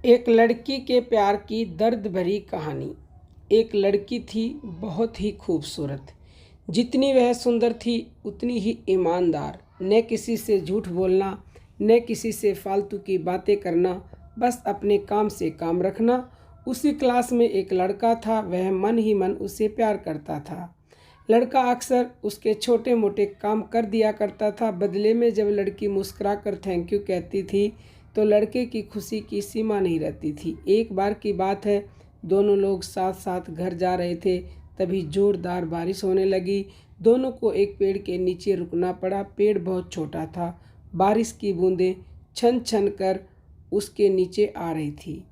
एक लड़की के प्यार की दर्द भरी कहानी। एक लड़की थी बहुत ही खूबसूरत। जितनी वह सुंदर थी उतनी ही ईमानदार। न किसी से झूठ बोलना, न किसी से फालतू की बातें करना, बस अपने काम से काम रखना। उसी क्लास में एक लड़का था, वह मन ही मन उसे प्यार करता था। लड़का अक्सर उसके छोटे मोटे काम कर दिया करता था। बदले में जब लड़की मुस्कुरा कर थैंक यू कहती थी तो लड़के की खुशी की सीमा नहीं रहती थी। एक बार की बात है, दोनों लोग साथ साथ घर जा रहे थे, तभी जोरदार बारिश होने लगी। दोनों को एक पेड़ के नीचे रुकना पड़ा। पेड़ बहुत छोटा था। बारिश की बूंदें छन छन कर उसके नीचे आ रही थी।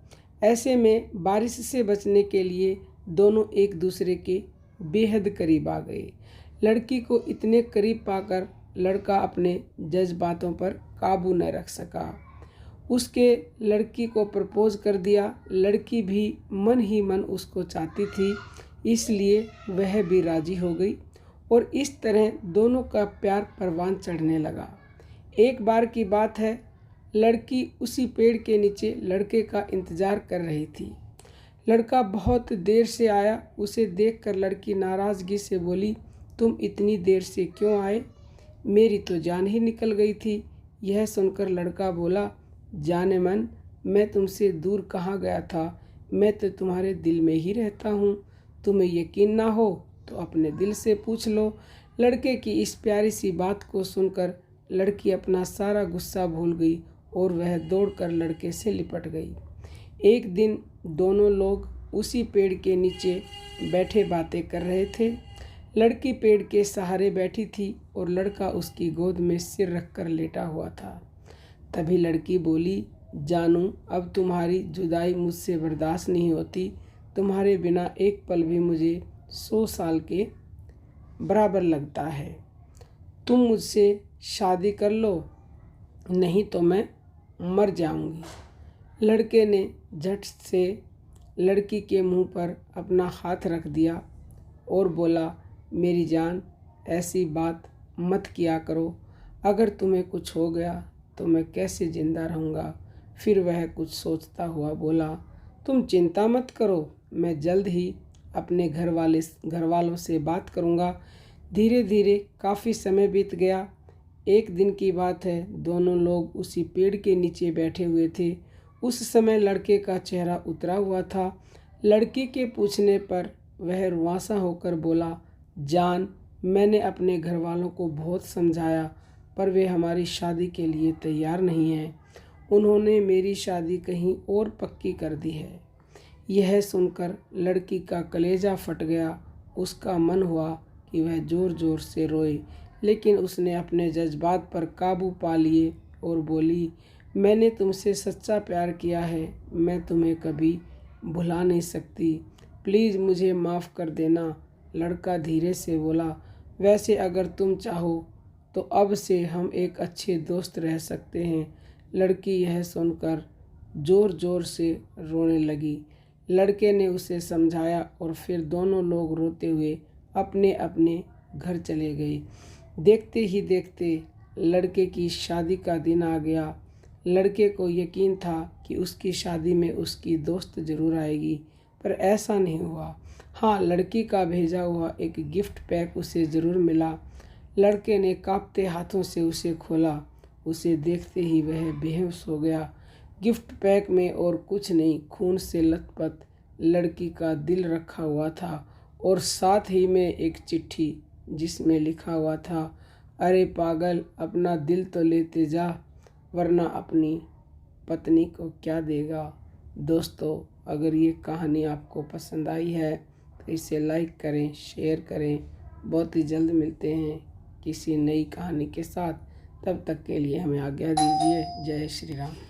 ऐसे में बारिश से बचने के लिए दोनों एक दूसरे के बेहद करीब आ गए। लड़की को इतने करीब पाकर लड़का अपने जज्बातों पर काबू न रख सका। उसके लड़की को प्रपोज कर दिया। लड़की भी मन ही मन उसको चाहती थी, इसलिए वह भी राजी हो गई और इस तरह दोनों का प्यार परवान चढ़ने लगा। एक बार की बात है, लड़की उसी पेड़ के नीचे लड़के का इंतज़ार कर रही थी। लड़का बहुत देर से आया। उसे देखकर लड़की नाराज़गी से बोली, तुम इतनी देर से क्यों आए? मेरी तो जान ही निकल गई थी। यह सुनकर लड़का बोला, जाने मन, मैं तुमसे दूर कहाँ गया था, मैं तो तुम्हारे दिल में ही रहता हूँ। तुम्हें यकीन ना हो तो अपने दिल से पूछ लो। लड़के की इस प्यारी सी बात को सुनकर लड़की अपना सारा गुस्सा भूल गई और वह दौड़कर लड़के से लिपट गई। एक दिन दोनों लोग उसी पेड़ के नीचे बैठे बातें कर रहे थे। लड़की पेड़ के सहारे बैठी थी और लड़का उसकी गोद में सिर रखकर लेटा हुआ था। तभी लड़की बोली, जानू, अब तुम्हारी जुदाई मुझसे बर्दाश्त नहीं होती। तुम्हारे बिना एक पल भी मुझे 100 साल के बराबर लगता है। तुम मुझसे शादी कर लो, नहीं तो मैं मर जाऊंगी। लड़के ने झट से लड़की के मुंह पर अपना हाथ रख दिया और बोला, मेरी जान, ऐसी बात मत किया करो। अगर तुम्हें कुछ हो गया तो मैं कैसे ज़िंदा रहूँगा? फिर वह कुछ सोचता हुआ बोला, तुम चिंता मत करो, मैं जल्द ही अपने घर वालों से बात करूँगा। धीरे धीरे काफ़ी समय बीत गया। एक दिन की बात है, दोनों लोग उसी पेड़ के नीचे बैठे हुए थे। उस समय लड़के का चेहरा उतरा हुआ था। लड़की के पूछने पर वह रुआंसा होकर बोला, जान, मैंने अपने घर वालों को बहुत समझाया पर वे हमारी शादी के लिए तैयार नहीं हैं। उन्होंने मेरी शादी कहीं और पक्की कर दी है। यह सुनकर लड़की का कलेजा फट गया। उसका मन हुआ कि वह ज़ोर ज़ोर से रोए, लेकिन उसने अपने जज्बात पर काबू पा लिए और बोली, मैंने तुमसे सच्चा प्यार किया है, मैं तुम्हें कभी भुला नहीं सकती। प्लीज़ मुझे माफ़ कर देना। लड़का धीरे से बोला, वैसे अगर तुम चाहो तो अब से हम एक अच्छे दोस्त रह सकते हैं। लड़की यह सुनकर ज़ोर ज़ोर से रोने लगी। लड़के ने उसे समझाया और फिर दोनों लोग रोते हुए अपने अपने घर चले गए। देखते ही देखते लड़के की शादी का दिन आ गया। लड़के को यकीन था कि उसकी शादी में उसकी दोस्त ज़रूर आएगी, पर ऐसा नहीं हुआ। हाँ, लड़की का भेजा हुआ एक गिफ्ट पैक उसे ज़रूर मिला। लड़के ने कांपते हाथों से उसे खोला। उसे देखते ही वह बेहोश हो गया। गिफ्ट पैक में और कुछ नहीं, खून से लथपथ लड़की का दिल रखा हुआ था और साथ ही में एक चिट्ठी जिसमें लिखा हुआ था, अरे पागल, अपना दिल तो लेते जा, वरना अपनी पत्नी को क्या देगा। दोस्तों, अगर ये कहानी आपको पसंद आई है तो इसे लाइक करें, शेयर करें। बहुत ही जल्द मिलते हैं किसी नई कहानी के साथ। तब तक के लिए हमें आज्ञा दीजिए। जय श्री राम।